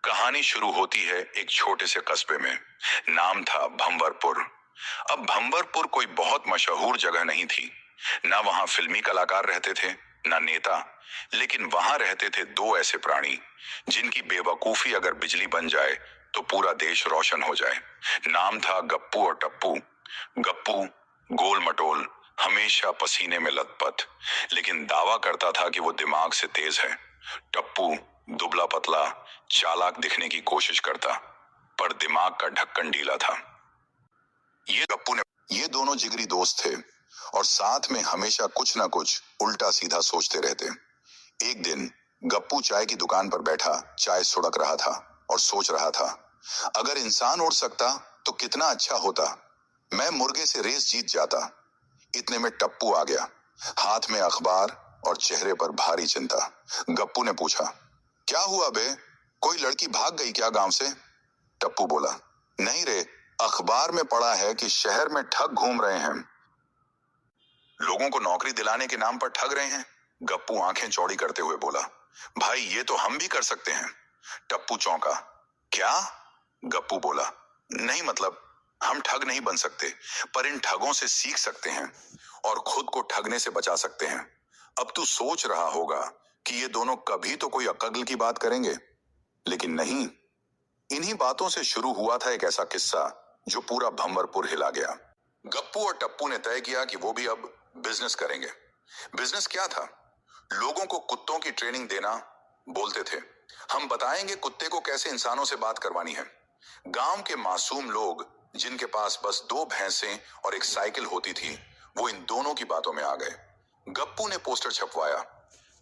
कहानी शुरू होती है एक छोटे से कस्बे में। नाम था भंवरपुर। अब भंवरपुर कोई बहुत मशहूर जगह नहीं थी। ना वहां फिल्मी कलाकार रहते थे, ना नेता। लेकिन वहां रहते थे दो ऐसे प्राणी जिनकी बेवकूफी अगर बिजली बन जाए तो पूरा देश रोशन हो जाए। नाम था गप्पू और टप्पू। गप्पू गोल मटोल, हमेशा पसीने में लथपथ, लेकिन दावा करता था कि वो दिमाग से तेज है। टप्पू दुबला पतला, चालाक दिखने की कोशिश करता, पर दिमाग का ढक्कन ढीला था। ये दोनों जिगरी दोस्त थे और साथ में हमेशा कुछ ना कुछ उल्टा सीधा सोचते रहते। एक दिन गप्पू चाय की दुकान पर बैठा चाय सुड़क रहा था और सोच रहा था, अगर इंसान उड़ सकता तो कितना अच्छा होता। मैं मुर्गे से रेस जीत जाता। इतने में टप्पू आ गया, हाथ में अखबार और चेहरे पर भारी चिंता। गप्पू ने पूछा, क्या हुआ बे? कोई लड़की भाग गई क्या गांव से? टप्पू बोला, नहीं रे, अखबार में पढ़ा है कि शहर में ठग घूम रहे हैं, लोगों को नौकरी दिलाने के नाम पर ठग रहे हैं। गप्पू आंखें चौड़ी करते हुए बोला, भाई ये तो हम भी कर सकते हैं। टप्पू चौंका, क्या? गप्पू बोला, नहीं मतलब हम ठग नहीं बन सकते, पर इन ठगों से सीख सकते हैं और खुद को ठगने से बचा सकते हैं। अब तू सोच रहा होगा कि ये दोनों कभी तो कोई अक्ल की बात करेंगे, लेकिन नहीं। इन्हीं बातों से शुरू हुआ था एक ऐसा किस्सा जो पूरा भंवरपुर हिला गया। गप्पू और टप्पू ने तय किया कि वो भी अब बिजनेस करेंगे। बिजनेस क्या था? लोगों को कुत्तों की ट्रेनिंग देना। बोलते थे, हम बताएंगे कुत्ते को कैसे इंसानों से बात करवानी है। गांव के मासूम लोग जिनके पास बस 2 भैंसें और एक साइकिल होती थी, वो इन दोनों की बातों में आ गए। गप्पू ने पोस्टर छपवाया,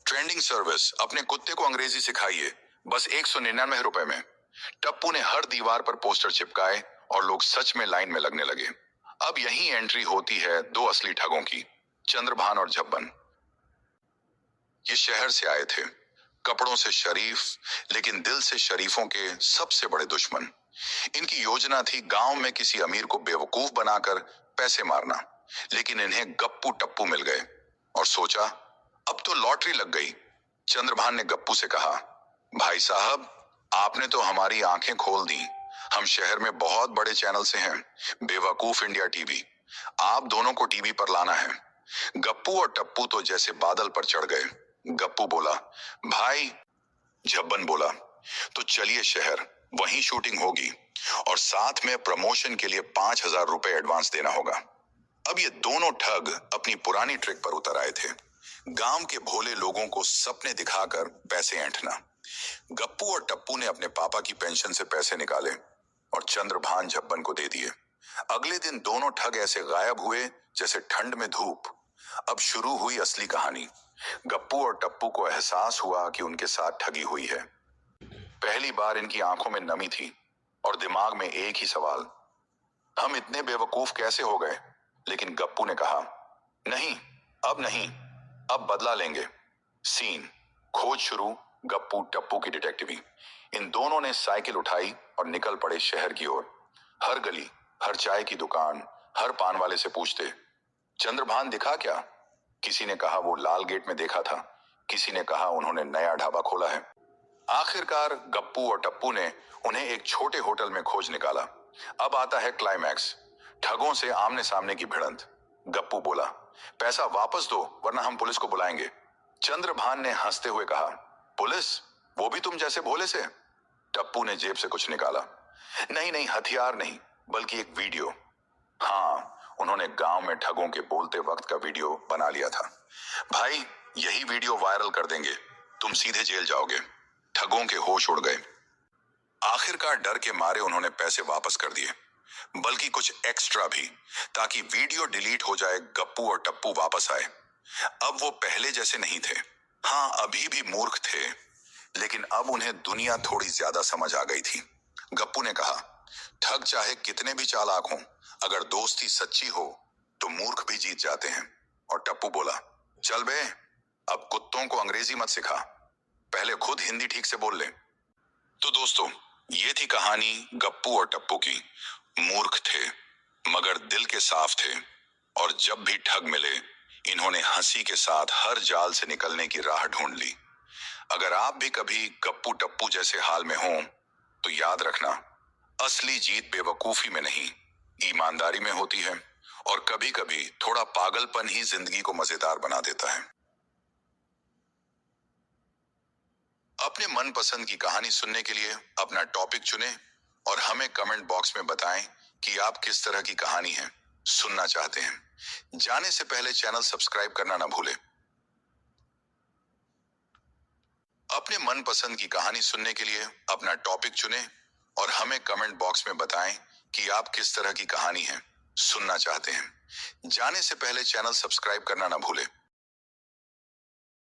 ट्रेंडिंग सर्विस, अपने कुत्ते को अंग्रेजी सिखाइए, बस 199 रुपए में। टप्पू ने हर दीवार पर पोस्टर चिपकाए और लोग सच में लाइन में लगने लगे। अब यही एंट्री होती है 2 असली ठगों की, चंद्रभान और झब्बन। ये शहर से आए थे, कपड़ों से शरीफ, लेकिन दिल से शरीफों के सबसे बड़े दुश्मन। इनकी योजना थी गांव में किसी अमीर को बेवकूफ बनाकर पैसे मारना, लेकिन इन्हें गप्पू टप्पू मिल गए और सोचा, अब तो लॉटरी लग गई। चंद्रभान ने गप्पू से कहा, भाई साहब, आपने तो हमारी आंखें खोल दी। हम शहर में बहुत बड़े चैनल से हैं, बेवकूफ इंडिया टीवी। आप दोनों को टीवी पर लाना है। गप्पू और टप्पू तो जैसे बादल पर चढ़ गए। गप्पू बोला, भाई। झब्बन बोला, तो चलिए शहर, वहीं शूटिंग होगी और साथ में प्रमोशन के लिए 5,000 रुपए एडवांस देना होगा। अब ये दोनों ठग अपनी पुरानी ट्रिक पर उतर आए थे, गांव के भोले लोगों को सपने दिखाकर पैसे ऐंठना। गप्पू और टप्पू ने अपने पापा की पेंशन से पैसे निकाले और चंद्रभान झब्बन को दे दिए। अगले दिन दोनों ठग ऐसे गायब हुए जैसे ठंड में धूप। अब शुरू हुई असली कहानी। गप्पू और टप्पू को एहसास हुआ कि उनके साथ ठगी हुई है। पहली बार इनकी आंखों में नमी थी और दिमाग में एक ही सवाल, हम इतने बेवकूफ कैसे हो गए? लेकिन गप्पू ने कहा, नहीं, अब नहीं, अब बदला लेंगे। सीन, खोज शुरू, गप्पू टप्पू की डिटेक्टिव। इन दोनों ने साइकिल उठाई और निकल पड़े शहर की ओर। हर गली, हर चाय की दुकान, हर पान वाले से पूछते, चंद्रभान दिखा क्या? किसी ने कहा वो लाल गेट में देखा था, किसी ने कहा उन्होंने नया ढाबा खोला है। आखिरकार गप्पू और टप्पू ने उन्हें एक छोटे होटल में खोज निकाला। अब आता है क्लाइमैक्स, ठगों से आमने सामने की भिड़ंत। गप्पू बोला, पैसा वापस दो वरना हम पुलिस को बुलाएंगे। चंद्रभान ने हंसते हुए कहा, पुलिस? वो भी तुम जैसे भोले से? टप्पू ने जेब से कुछ निकाला, नहीं नहीं, हथियार नहीं, बल्कि एक वीडियो। हाँ, उन्होंने गांव में ठगों के बोलते वक्त का वीडियो बना लिया था। भाई, यही वीडियो वायरल कर देंगे, तुम सीधे जेल जाओगे। ठगों के होश उड़ गए। आखिरकार डर के मारे उन्होंने पैसे वापस कर दिए, बल्कि कुछ एक्स्ट्रा भी, ताकि वीडियो डिलीट हो जाए, गप्पू और टप्पू वापस आए। अब वो पहले जैसे नहीं थे। हाँ, अभी भी मूर्ख थे, लेकिन अब उन्हें दुनिया थोड़ी ज्यादा समझ आ गई थी। गप्पू ने कहा, ठग चाहे कितने भी चालाक हों, अगर दोस्ती सच्ची हो तो मूर्ख भी जीत जाते हैं। और टप्पू बोला, चल बे, अब कुत्तों को अंग्रेजी मत सिखा, पहले खुद हिंदी ठीक से बोल ले। तो दोस्तों, ये थी कहानी गप्पू और टप्पू की। मूर्ख थे मगर दिल के साफ थे, और जब भी ठग मिले इन्होंने हंसी के साथ हर जाल से निकलने की राह ढूंढ ली। अगर आप भी कभी गप्पू टप्पू जैसे हाल में हों तो याद रखना, असली जीत बेवकूफी में नहीं, ईमानदारी में होती है। और कभी कभी थोड़ा पागलपन ही जिंदगी को मजेदार बना देता है। अपने मनपसंद की कहानी सुनने के लिए अपना टॉपिक चुनें और हमें कमेंट बॉक्स में बताएं कि आप किस तरह की कहानी है सुनना चाहते हैं। जाने से पहले चैनल सब्सक्राइब करना ना भूलें। अपने मनपसंद की कहानी सुनने के लिए अपना टॉपिक चुनें और हमें कमेंट बॉक्स में बताएं कि आप किस तरह की कहानी है सुनना चाहते हैं। जाने से पहले चैनल सब्सक्राइब करना ना भूलें।